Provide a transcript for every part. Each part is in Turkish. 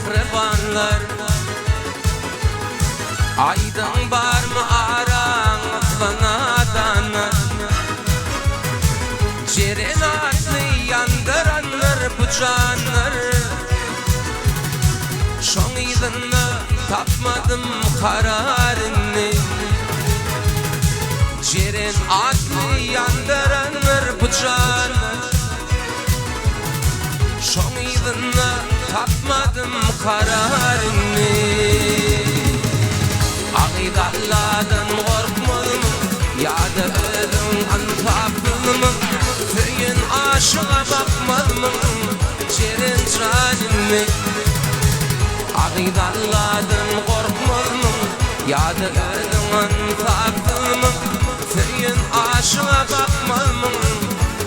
mehribanlar Aydın var mı aran atlanadana Ceren atlı yandıranlar bu canlar Şoň ýylynda tapmadım kararını Ceren atlı yandıranlar bu canlar Şoň ýylynda tapmadım kararını Aqydalardan gorkmadım ýa-da özüň antapdym Söýün aşyga bakmadım Ceren canymmy Aqydalardan gorkmadım ýa-da özüň antapdym Söýün aşyga bakmadım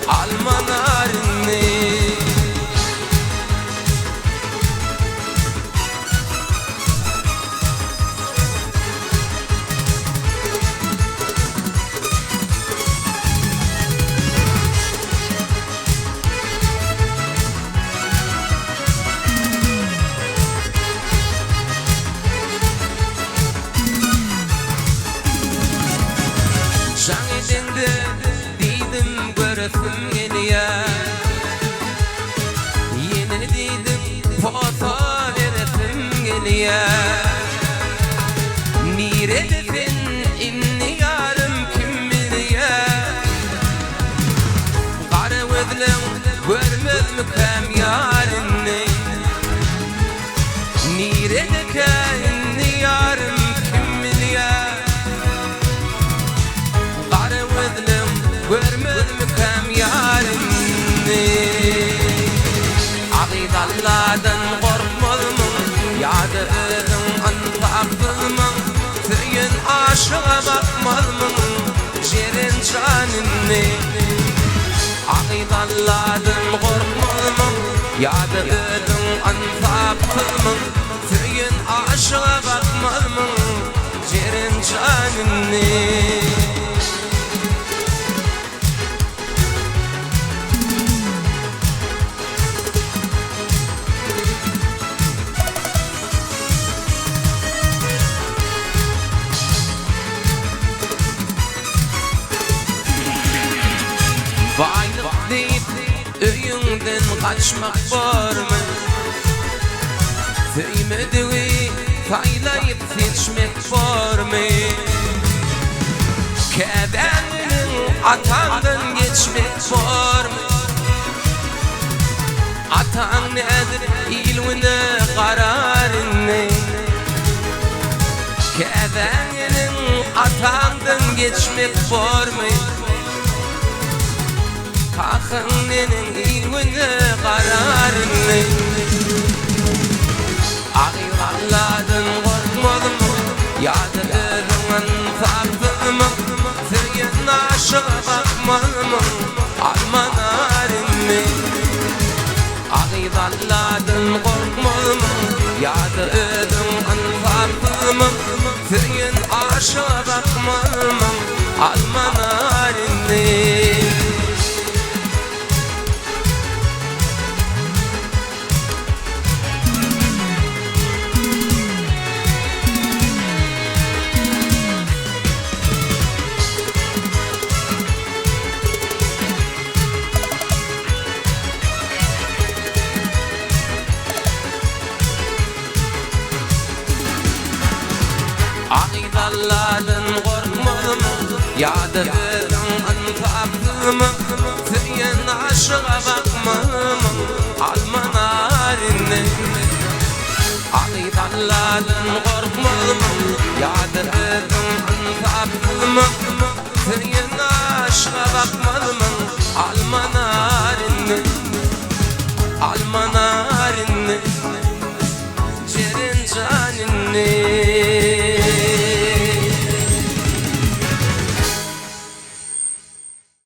almanaryny Şahidinde diýdim göresim gelýär Ýene diýdim foto beresim gelýär Niredesin inni ýarym kim bilýär Gara gözleň görmezmikem ýaryny Niredeke inni ýarym kim bilýär Görmezmikem ýaryny Aqydalardan gorkmadymy ýa-da özüň antapdymy Söýün aşyga bakmadymy Ceren canymmy Aqydalardan gorkmadymy ýa-da özüň antapdymy Söýün aşyga bakmadymy Ceren canymmy Baylyk diýip öýüňden gaçmak barmy? Söýmedigi taýlaýyp seçmek barmy? Käbäniň atagdan geçmek barmy? Ataň nädir ilwine gararyny? Käbäniň atagdan geçmek barmy? Kakınninin ilwine gararyny Aqydalardan gorkmadymy ýa-da özüň antapdymy Söýün aşyga bakmadymy almanaryny Aqydalardan gorkmadymy ýa-da özüň antapdymy Söýün aşyga bakmadymy almanaryny Aqydalardan gorkmadymy ýa-da özüň antapdymy Söýün aşyga bakmadymy almanaryny Aqydalardan gorkmadymy ýa-da özüň antapdymy Söýün aşyga bakmadymy